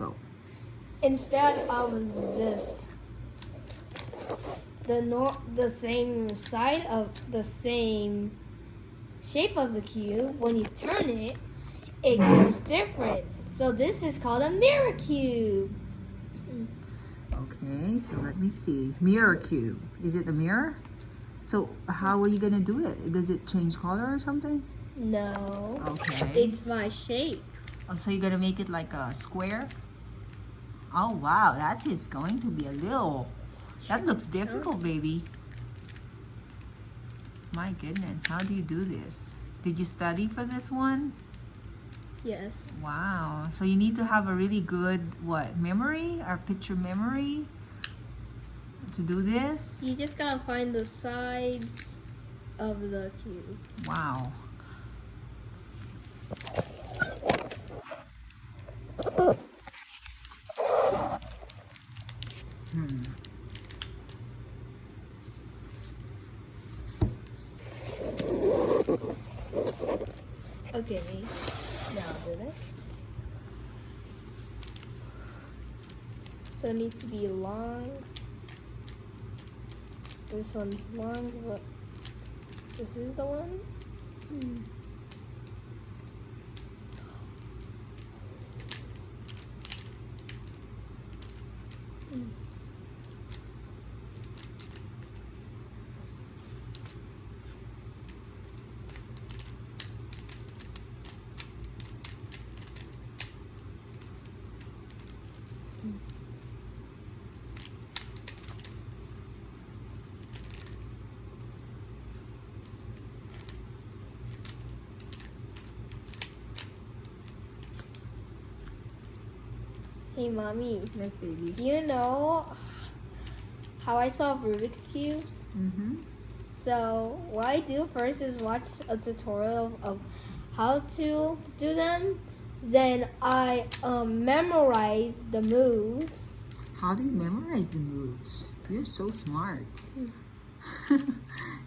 Go. Instead of just the same side of the same shape of the cube, when you turn it, it goes different. So this is called a mirror cube. Okay, so let me see. Mirror cube. Is it a mirror? So how are you gonna do it? Does it change color or something? No. Okay. It's my shape. Oh, so you're gonna make it like a square? Oh wow, that is going to be a little. That looks difficult, baby. My goodness, how do you do this? Did you study for this one? Yes. Wow. So you need to have a really good memory or picture memory to do this? You just gotta find the sides of the cube. Wow. Okay, now the next. So it needs to be long. This one's long, but this is the one. Hey, Mommy. Yes, baby. Do you know how I solve Rubik's Cubes? Mm-hmm. So what I do first is watch a tutorial of how to do them. Then I memorize the moves. How do you memorize the moves? You're so smart.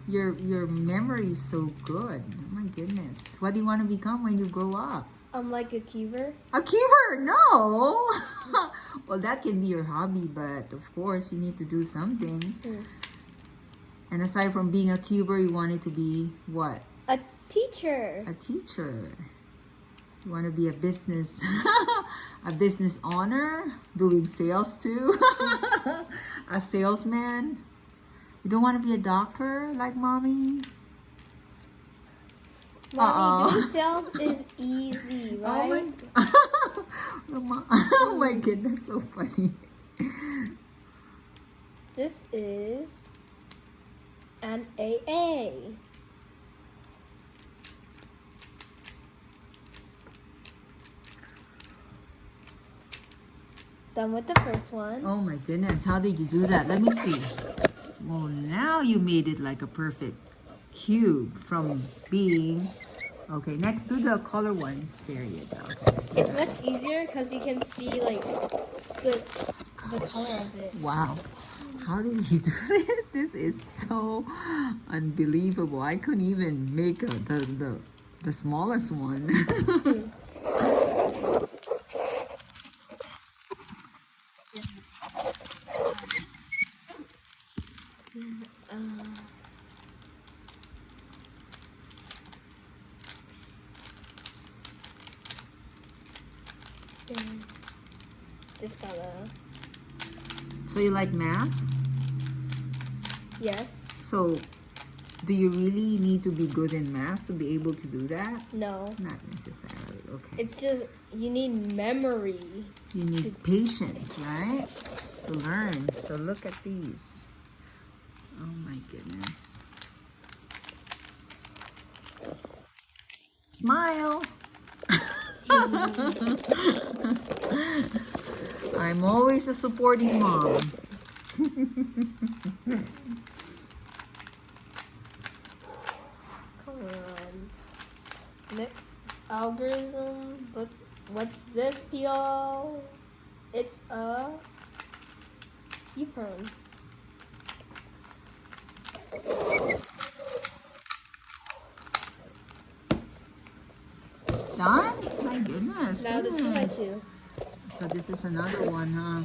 Your memory is so good. Oh my goodness. What do you want to become when you grow up? I'm like a cuber. A keeper? No. Well, that can be your hobby, but of course you need to do something. And aside from being a cuber, you wanted to be what? A teacher. A teacher. You want to be a business a business owner, doing sales too. A salesman. You don't want to be a doctor like Mommy? Mommy, doing sales is easy, right? Oh my goodness, so funny. This is an AA. Done with the first one. Oh my goodness, how did you do that? Let me see. Well, now you made it like a perfect cube from being... Okay, next do the color ones. There you go. Okay. It's much easier because you can see like the color of it. Wow. How did you do this? This is so unbelievable. I couldn't even make the smallest one. Just gotta. So you like math? Yes. So do you really need to be good in math to be able to do that? No. Not necessarily. Okay. It's just you need memory. You need patience, right? To learn. So look at these. Oh my goodness. Smile. I'm always a supporting mom. Come on. Next algorithm. What's this, Pio? It's a U-turn. Done? My goodness. Now the finish. 2x2. So this is another one, huh?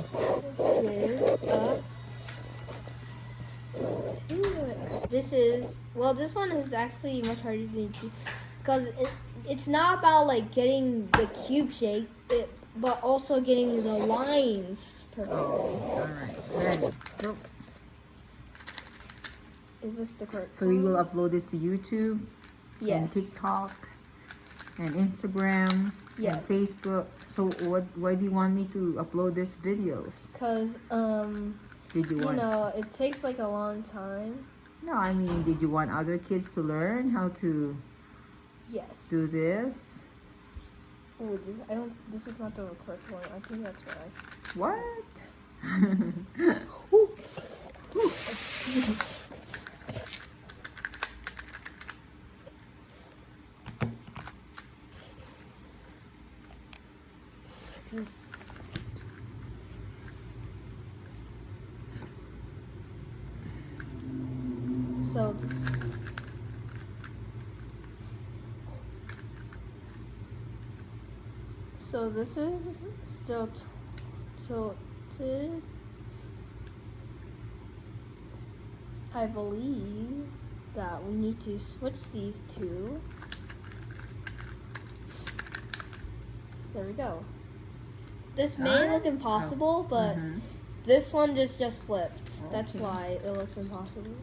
This is well. This one is actually much harder than because it's not about like getting the cube shape, but also getting the lines perfect. All right, ready. Go. Is this the correct? So you will upload this to YouTube and Yes. TikTok and Instagram Yes. and Facebook. So why do you want me to upload these videos? Because Did you you want? know it takes like a long time. No, I mean, did you want other kids to learn how to Yes. do this? Oh, this is not the correct one. I think that's why. What? This. So this. So this is still tilted. I believe that we need to switch these two. There we go. This may Alright. look impossible, but Mhm. this one just flipped. That's Okay. why it looks impossible.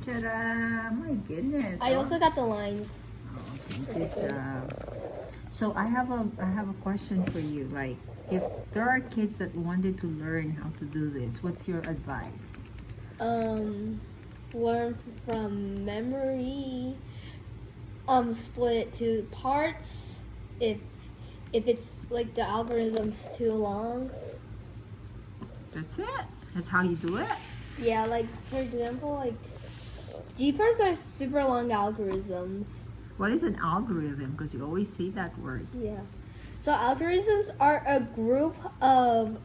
Ta-da! My goodness. I also got the lines. Okay, good job. So I have a question for you. Like, if there are kids that wanted to learn how to do this, what's your advice? Learn from memory. Split it to parts. If it's like the algorithm's too long. That's it. That's how you do it. Yeah, like for example, like G-forms are super long algorithms. What is an algorithm? Because you always say that word. Yeah. So algorithms are a group of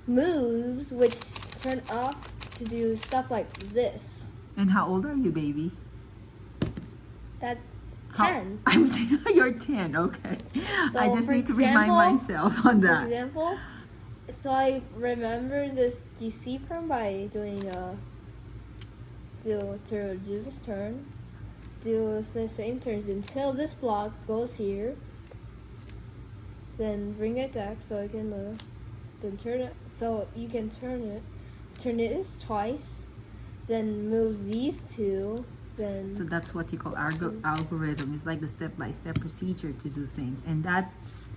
moves which turn off to do stuff like this. And how old are you, baby? That's How- 10. You're 10. Okay. So, I just for need to remind example- myself on For that. example, so I remember this DC form by doing to do this turn, do the same turns until this block goes here. Then bring it back so I can then turn it so you can turn it twice. Then move these two. Then So that's what you call algorithm. It's like the step-by-step procedure to do things. And that's,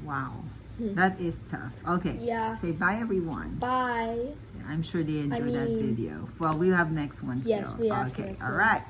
wow, that is tough. Okay. Yeah. Say bye, everyone. bye. I'm sure they enjoyed that mean- video. Well, we'll have next one still. Yes, we have Okay. next All ones. right.